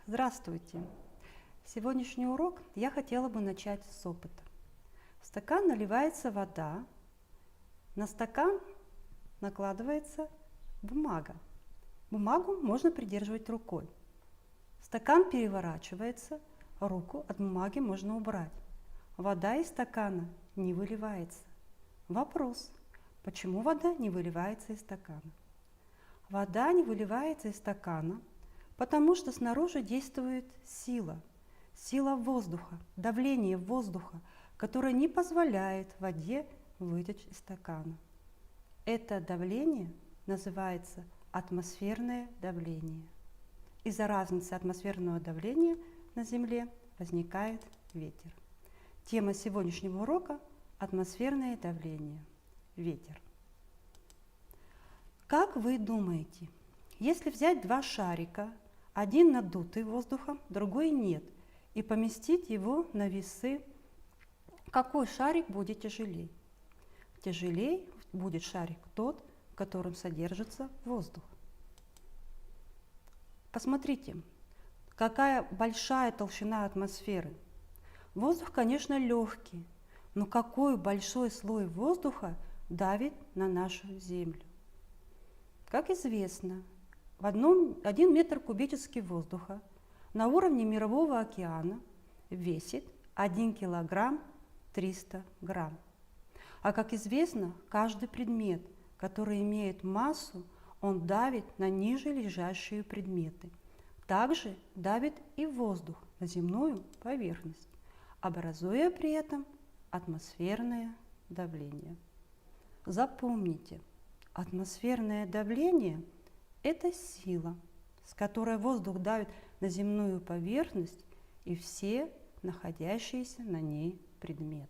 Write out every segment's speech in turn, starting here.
Здравствуйте! Сегодняшний урок я хотела бы начать с опыта. В стакан наливается вода, на стакан накладывается бумага. Бумагу можно придерживать рукой. Стакан переворачивается, руку от бумаги можно убрать. Вода из стакана не выливается. Вопрос: почему вода не выливается из стакана? Вода не выливается из стакана, потому что снаружи действует сила воздуха, давление воздуха, которое не позволяет воде вытечь из стакана. Это давление называется атмосферное давление. Из-за разницы атмосферного давления на Земле возникает ветер. Тема сегодняшнего урока – атмосферное давление, ветер. Как вы думаете, если взять два шарика, один надутый воздухом, другой нет, и поместить его на весы, какой шарик будет тяжелее? Тяжелее будет шарик тот, в котором содержится воздух. Посмотрите, какая большая толщина атмосферы. Воздух, конечно, легкий, но какой большой слой воздуха давит на нашу Землю. Как известно, 1 метр кубический воздуха на уровне Мирового океана весит 1 килограмм 300 грамм. А как известно, каждый предмет, который имеет массу, он давит на ниже лежащие предметы. Также давит и воздух на земную поверхность, образуя при этом атмосферное давление. Запомните, атмосферное давление – это сила, с которой воздух давит на земную поверхность и все находящиеся на ней предметы.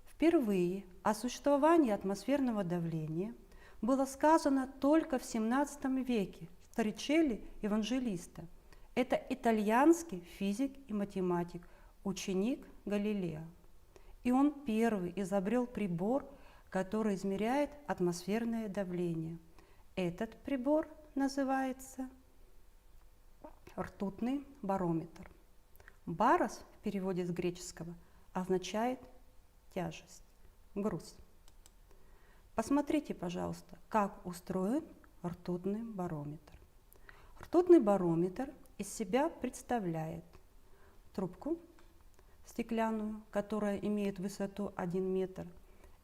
Впервые о существовании атмосферного давления было сказано только в XVII веке Торричелли Эванжелиста. Это итальянский физик и математик, ученик Галилео. И он первый изобрел прибор, который измеряет атмосферное давление. Этот прибор называется ртутный барометр. Барос в переводе с греческого означает тяжесть, груз. Посмотрите, пожалуйста, как устроен ртутный барометр. Ртутный барометр из себя представляет трубку стеклянную, которая имеет высоту 1 метр.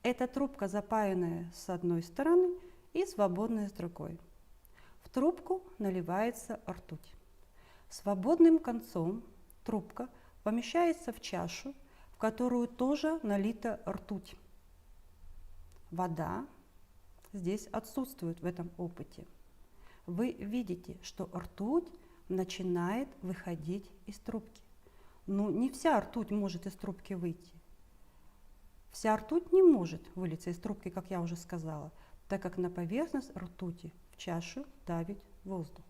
Эта трубка запаянная с одной стороны и свободная с другой. В трубку наливается ртуть. Свободным концом трубка помещается в чашу, в которую тоже налита ртуть. Вода здесь отсутствует в этом опыте. Вы видите, что ртуть начинает выходить из трубки. Но не вся ртуть может из трубки выйти. Вся ртуть не может вылиться из трубки, как я уже сказала, так как на поверхность ртути в чашу давит воздух.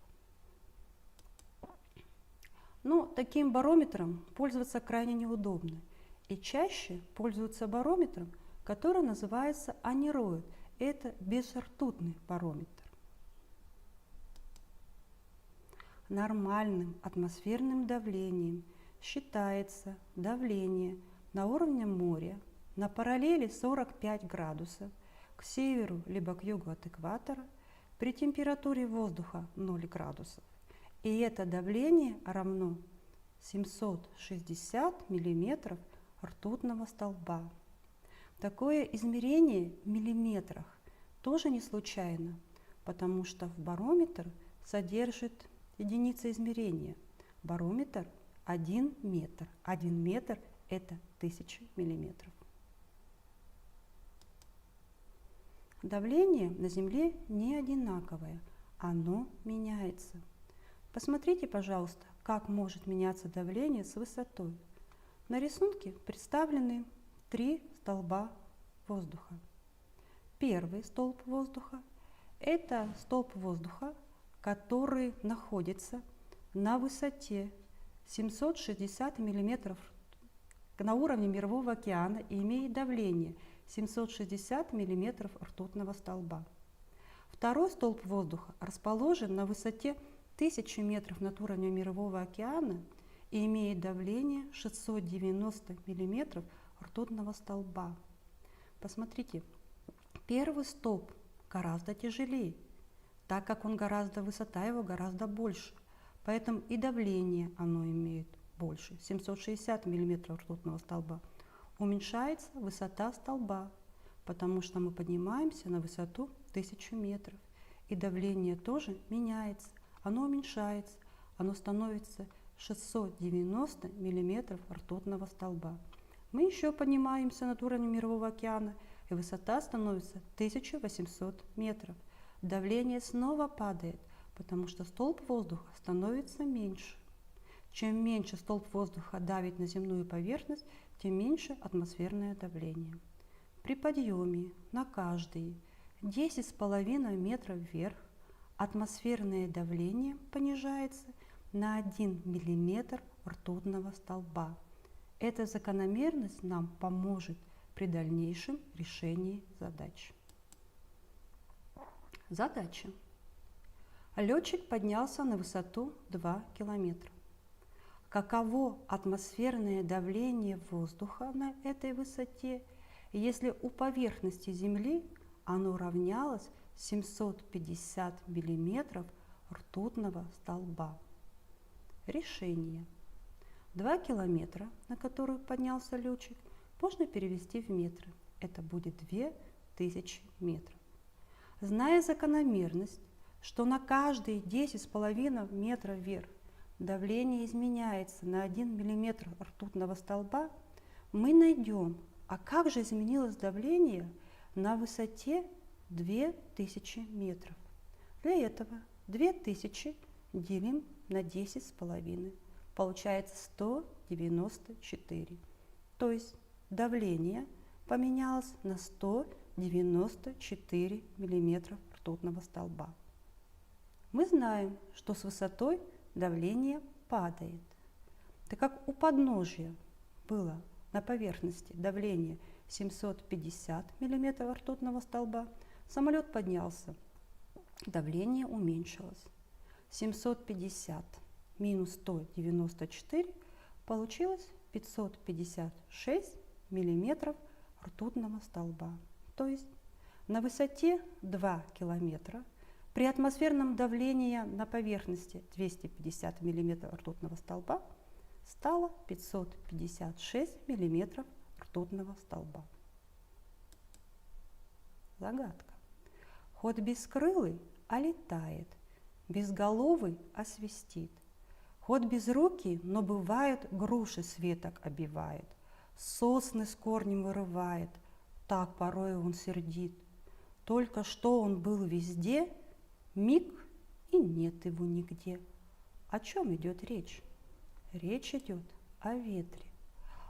Но таким барометром пользоваться крайне неудобно. И чаще пользуются барометром, который называется анероид. Это безртутный барометр. Нормальным атмосферным давлением считается давление на уровне моря на параллели 45 градусов к северу либо к югу от экватора при температуре воздуха 0 градусов. И это давление равно 760 миллиметров ртутного столба. Такое измерение в миллиметрах тоже не случайно, потому что барометр содержит единицы измерения. Барометр 1 метр. 1 метр – это 1000 миллиметров. Давление на Земле не одинаковое, оно меняется. Посмотрите, пожалуйста, как может меняться давление с высотой. На рисунке представлены 3 столба воздуха. Первый столб воздуха – это столб воздуха, который находится на высоте 760 миллиметров на уровне Мирового океана и имеет давление 760 миллиметров ртутного столба. Второй столб воздуха расположен на высоте 1000 метров над уровнем Мирового океана и имеет давление 690 миллиметров ртутного столба. Посмотрите, первый столб гораздо тяжелее, так как высота его гораздо больше, поэтому и давление оно имеет больше, 760 мм ртутного столба. Уменьшается высота столба, потому что мы поднимаемся на высоту 1000 метров, и давление тоже меняется, оно уменьшается, оно становится 690 мм ртутного столба. Мы еще поднимаемся над уровнем Мирового океана, и высота становится 1800 метров. Давление снова падает, потому что столб воздуха становится меньше. Чем меньше столб воздуха давит на земную поверхность, тем меньше атмосферное давление. При подъеме на каждые 10,5 метров вверх атмосферное давление понижается на 1 мм ртутного столба. Эта закономерность нам поможет при дальнейшем решении задач. Задача. Летчик поднялся на высоту 2 километра. Каково атмосферное давление воздуха на этой высоте, если у поверхности Земли оно равнялось 750 мм ртутного столба? Решение. 2 километра, на которые поднялся летчик, можно перевести в метры. Это будет 2000 метров. Зная закономерность, что на каждые 10,5 метра вверх давление изменяется на 1 мм ртутного столба, мы найдем, а как же изменилось давление на высоте 2000 метров. Для этого 2000 делим на 10,5. Получается 194. То есть давление поменялось на 194 мм ртутного столба. Мы знаем, что с высотой давление падает. Так как у подножия было на поверхности давление 750 мм ртутного столба, самолет поднялся, давление уменьшилось. 750 минус 194 получилось 556 мм ртутного столба. То есть на высоте 2 километра при атмосферном давлении на поверхности 250 мм ртутного столба стало 556 мм ртутного столба. Загадка. Ход бескрылый, а летает, безголовый, а свистит. Ход безрукий, но бывает, груши с веток обивает, сосны с корнем вырывает, так порой он сердит. Только что он был везде, миг, и нет его нигде. О чем идет речь? Речь идет о ветре.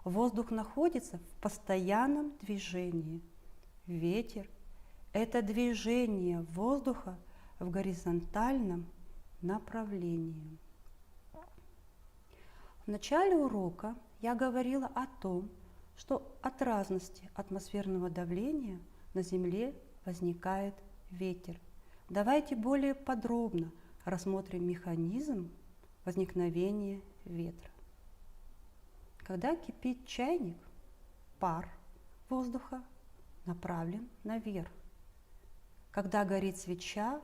Воздух находится в постоянном движении. Ветер – это движение воздуха в горизонтальном направлении. В начале урока я говорила о том, что от разности атмосферного давления на Земле возникает ветер. Давайте более подробно рассмотрим механизм возникновения ветра. Когда кипит чайник, пар воздуха направлен наверх. Когда горит свеча,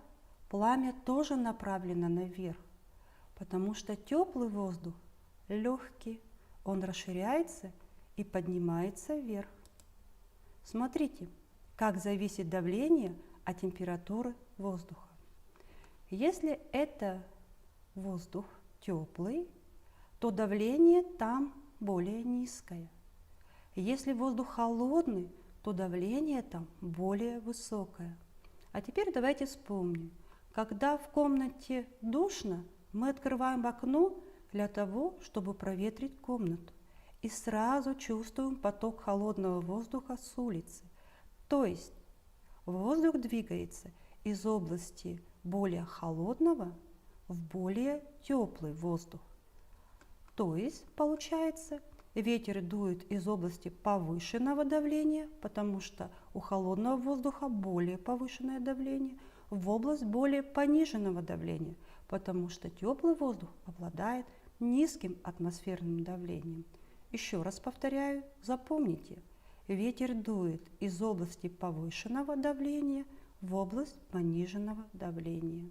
пламя тоже направлено наверх, потому что теплый воздух легкий, он расширяется и поднимается вверх. Смотрите, как зависит давление от температуры воздуха. Если это воздух теплый, то давление там более низкое. Если воздух холодный, то давление там более высокое. А теперь давайте вспомним, когда в комнате душно, мы открываем окно для того, чтобы проветрить комнату, и сразу чувствуем поток холодного воздуха с улицы. То есть воздух двигается из области более холодного в более теплый воздух. То есть, получается, ветер дует из области повышенного давления, потому что у холодного воздуха более повышенное давление, в область более пониженного давления, потому что теплый воздух обладает низким атмосферным давлением. Еще раз повторяю, запомните, ветер дует из области повышенного давления в область пониженного давления.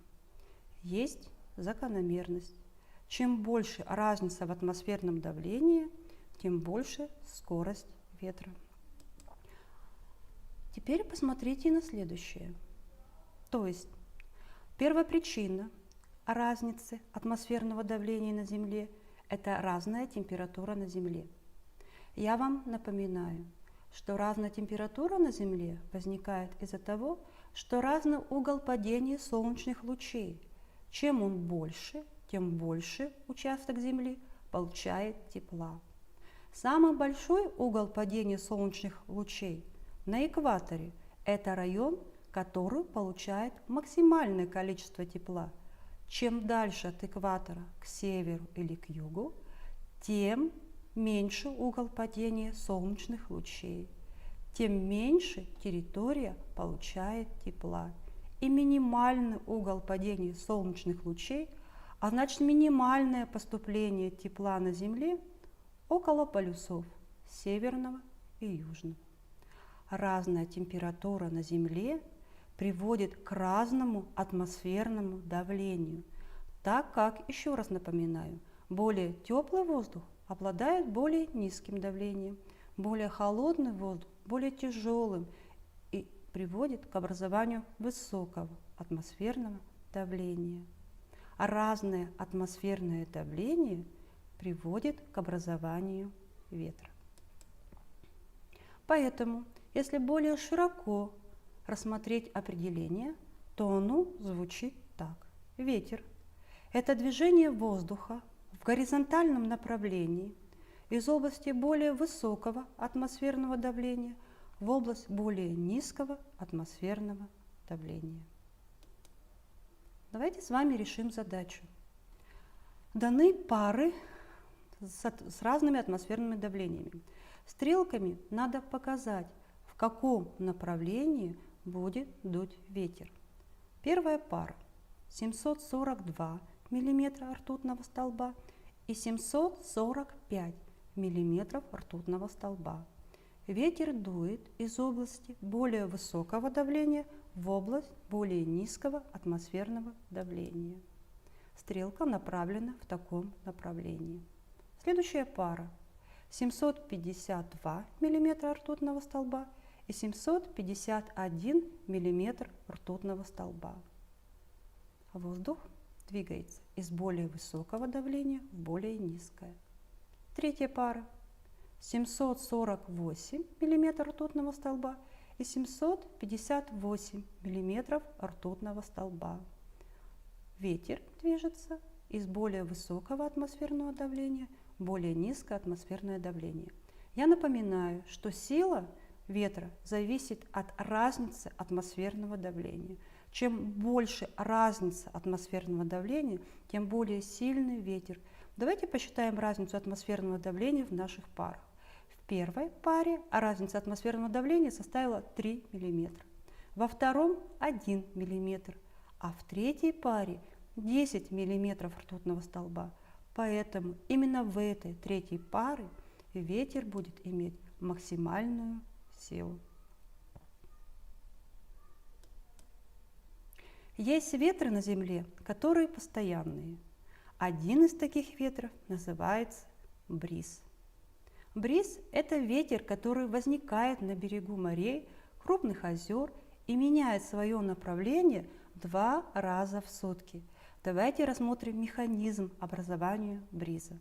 Есть закономерность. Чем больше разница в атмосферном давлении, тем больше скорость ветра. Теперь посмотрите на следующее. То есть первая причина разницы атмосферного давления на Земле – это разная температура на Земле. Я вам напоминаю, что разная температура на Земле возникает из-за того, что разный угол падения солнечных лучей. Чем он больше, тем больше участок Земли получает тепла. Самый большой угол падения солнечных лучей на экваторе – это район, который получает максимальное количество тепла. Чем дальше от экватора к северу или к югу, тем меньше угол падения солнечных лучей, тем меньше территория получает тепла. И минимальный угол падения солнечных лучей, а значит минимальное поступление тепла на Земле около полюсов северного и южного. Разная температура на Земле приводит к разному атмосферному давлению, так как, еще раз напоминаю, более теплый воздух обладает более низким давлением, более холодный воздух более тяжелым и приводит к образованию высокого атмосферного давления. А разное атмосферное давление приводит к образованию ветра. Поэтому, если более широко рассмотреть определение, то оно звучит так. Ветер – это движение воздуха в горизонтальном направлении из области более высокого атмосферного давления в область более низкого атмосферного давления. Давайте с вами решим задачу. Даны пары с разными атмосферными давлениями. Стрелками надо показать, в каком направлении будет дуть ветер. Первая пара 742 мм ртутного столба и 745 мм ртутного столба. Ветер дует из области более высокого давления в область более низкого атмосферного давления. Стрелка направлена в таком направлении. Следующая пара 752 мм ртутного столба и 751 мм ртутного столба. Воздух двигается из более высокого давления в более низкое. Третья пара 748 мм ртутного столба и 758 мм ртутного столба. Ветер движется из более высокого атмосферного давления в более низкое атмосферное давление. Я напоминаю, что сила ветра зависит от разницы атмосферного давления. Чем больше разница атмосферного давления, тем более сильный ветер. Давайте посчитаем разницу атмосферного давления в наших парах. В первой паре разница атмосферного давления составила 3 мм, во втором 1 мм, а в третьей паре 10 мм ртутного столба. Поэтому именно в этой третьей паре ветер будет иметь максимальную силу. Есть ветры на Земле, которые постоянные. Один из таких ветров называется бриз. Бриз – это ветер, который возникает на берегу морей, крупных озер и меняет свое направление 2 раза в сутки. Давайте рассмотрим механизм образования бриза.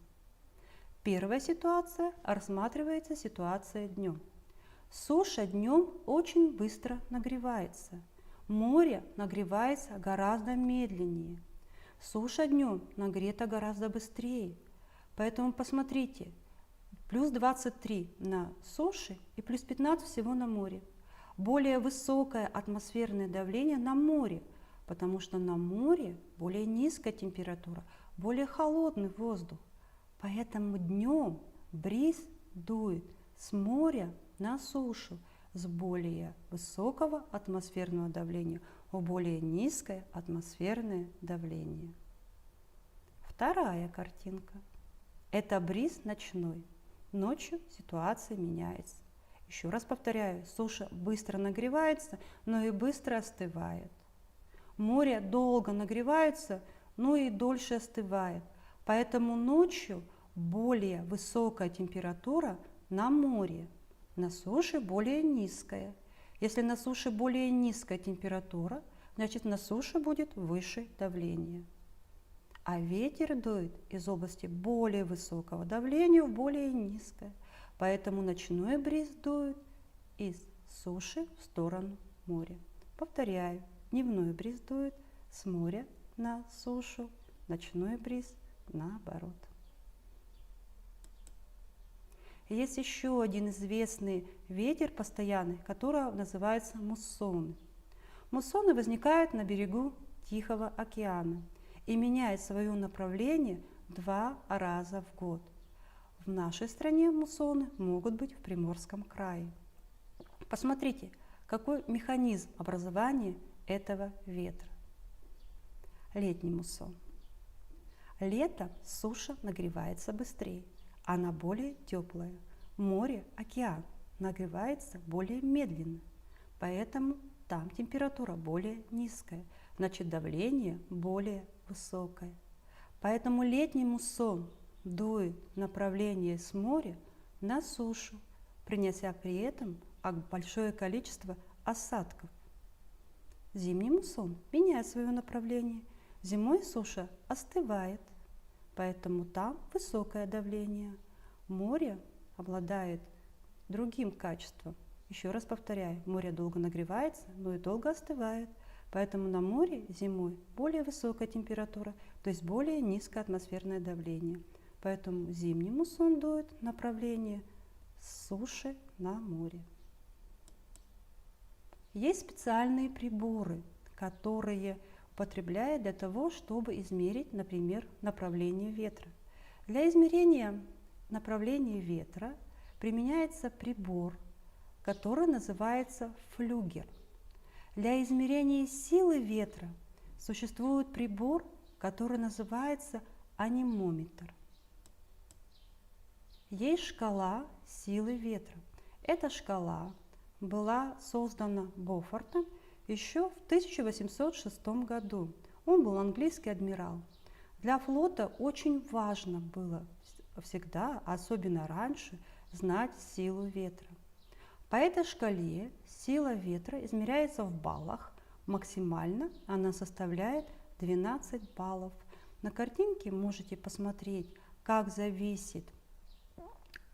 Первая ситуация рассматривается ситуация днем. Суша днем очень быстро нагревается. Море нагревается гораздо медленнее. Суша днем нагрета гораздо быстрее. Поэтому посмотрите, плюс 23 на суше и плюс 15 всего на море. Более высокое атмосферное давление на море, потому что на море более низкая температура, более холодный воздух. Поэтому днем бриз дует с моря на сушу с более высокого атмосферного давления более низкое атмосферное давление. Вторая картинка. Это бриз ночной. Ночью ситуация меняется. Еще раз повторяю, суша быстро нагревается, но и быстро остывает. Море долго нагревается, но и дольше остывает. Поэтому ночью более высокая температура на море, на суше более низкая. Если на суше более низкая температура, значит на суше будет выше давление. А ветер дует из области более высокого давления в более низкое. Поэтому ночной бриз дует из суши в сторону моря. Повторяю, дневной бриз дует с моря на сушу, ночной бриз наоборот. Есть еще один известный ветер постоянный, который называется муссоны. Муссоны возникают на берегу Тихого океана и меняют свое направление 2 раза в год. В нашей стране муссоны могут быть в Приморском крае. Посмотрите, какой механизм образования этого ветра. Летний муссон. Летом суша нагревается быстрее, она более теплая. Море, океан нагревается более медленно, поэтому там температура более низкая, значит давление более высокое. Поэтому летний муссон дует в направлении с моря на сушу, принеся при этом большое количество осадков. Зимний муссон меняет свое направление. Зимой суша остывает, поэтому там высокое давление. Море обладает другим качеством. Еще раз повторяю, море долго нагревается, но и долго остывает. Поэтому на море зимой более высокая температура, то есть более низкое атмосферное давление. Поэтому зимний муссон дует в направлении с суши на море. Есть специальные приборы, которые употребляют для того, чтобы измерить, например, направление ветра. Для измерения направления ветра применяется прибор, который называется флюгер. Для измерения силы ветра существует прибор, который называется анемометр. Есть шкала силы ветра. Эта шкала была создана Бофортом еще в 1806 году. Он был английский адмирал. Для флота очень важно было всегда, особенно раньше, знать силу ветра. По этой шкале сила ветра измеряется в баллах. Максимально она составляет 12 баллов. На картинке можете посмотреть, как зависит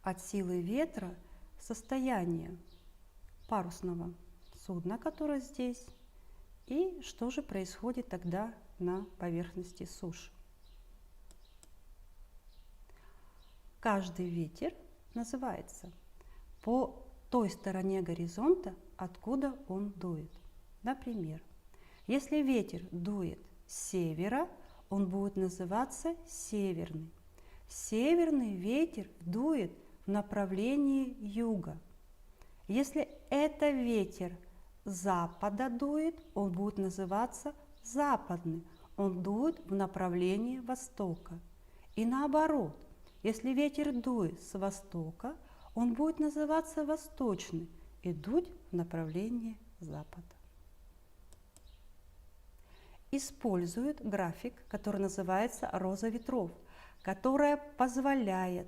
от силы ветра состояние парусного судна, которое здесь, и что же происходит тогда на поверхности суши. Каждый ветер называется по той стороне горизонта, откуда он дует. Например, если ветер дует с севера, он будет называться северный. Северный ветер дует в направлении юга. Если это ветер с запада дует, он будет называться западный. Он дует в направлении востока. И наоборот, если ветер дует с востока, он будет называться восточный и дуть в направлении запада. Используют график, который называется «роза ветров», которая позволяет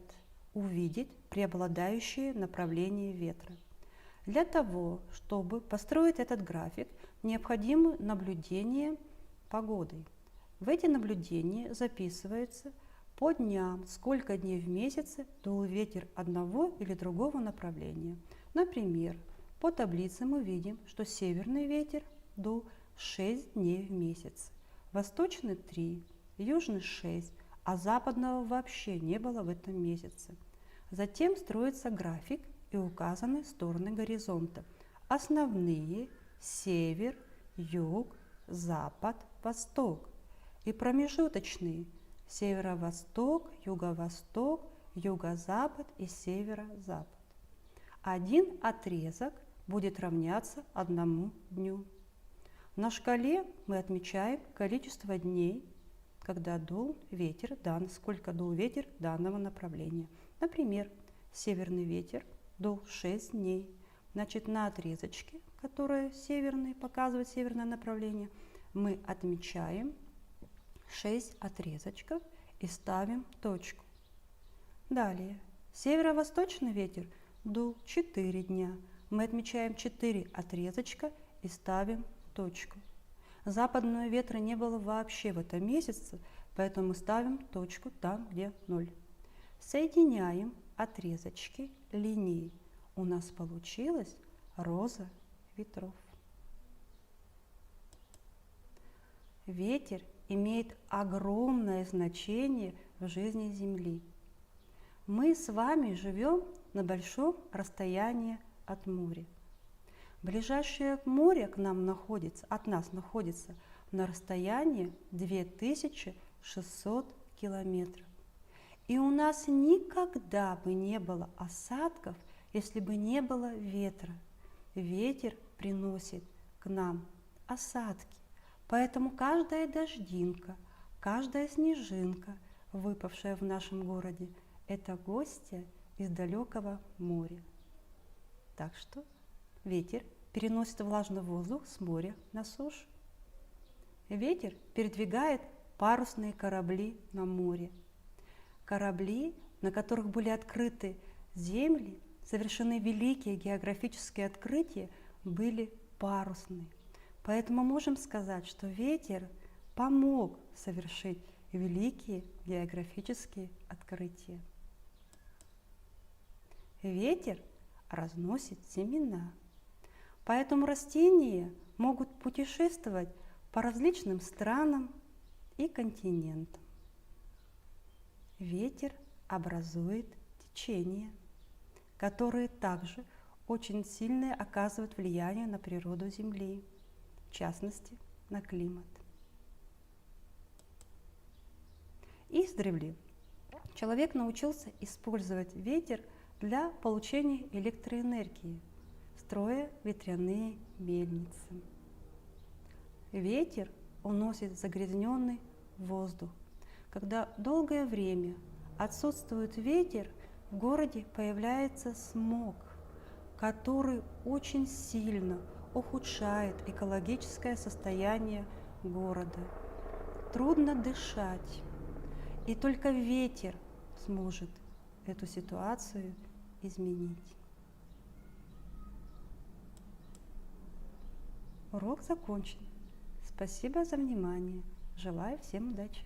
увидеть преобладающее направление ветра. Для того, чтобы построить этот график, необходимо наблюдение погодой. В эти наблюдения записываются по дням, сколько дней в месяце дул ветер одного или другого направления. Например, по таблице мы видим, что северный ветер дул 6 дней в месяц, восточный 3, южный 6, а западного вообще не было в этом месяце. Затем строится график и указаны стороны горизонта. Основные – север, юг, запад, восток. И промежуточные – северо-восток, юго-восток, юго-запад и северо-запад. Один отрезок будет равняться 1 дню. На шкале мы отмечаем количество дней, когда дул ветер, сколько дул ветер данного направления. Например, северный ветер дул 6 дней. Значит, на отрезочке, который северный, показывает северное направление, мы отмечаем 6 отрезочков и ставим точку. Далее, северо-восточный ветер дул 4 дня. Мы отмечаем 4 отрезочка и ставим точку. Западного ветра не было вообще в этом месяце, поэтому мы ставим точку там, где 0. Соединяем отрезочки линией. У нас получилась роза ветров. Ветер имеет огромное значение в жизни Земли. Мы с вами живем на большом расстоянии от моря. Ближайшее море к нам находится, от нас находится на расстоянии 2600 километров. И у нас никогда бы не было осадков, если бы не было ветра. Ветер приносит к нам осадки. Поэтому каждая дождинка, каждая снежинка, выпавшая в нашем городе, это гости из далекого моря. Так что ветер переносит влажный воздух с моря на сушу. Ветер передвигает парусные корабли на море. Корабли, на которых были открыты земли, совершены великие географические открытия, были парусные. Поэтому можем сказать, что ветер помог совершить великие географические открытия. Ветер разносит семена, поэтому растения могут путешествовать по различным странам и континентам. Ветер образует течения, которые также очень сильно оказывают влияние на природу Земли, в частности, на климат. Издревле человек научился использовать ветер для получения электроэнергии, строя ветряные мельницы. Ветер уносит загрязненный воздух. Когда долгое время отсутствует ветер, в городе появляется смог, который очень сильно ухудшает экологическое состояние города. Трудно дышать, и только ветер сможет эту ситуацию изменить. Урок закончен. Спасибо за внимание. Желаю всем удачи.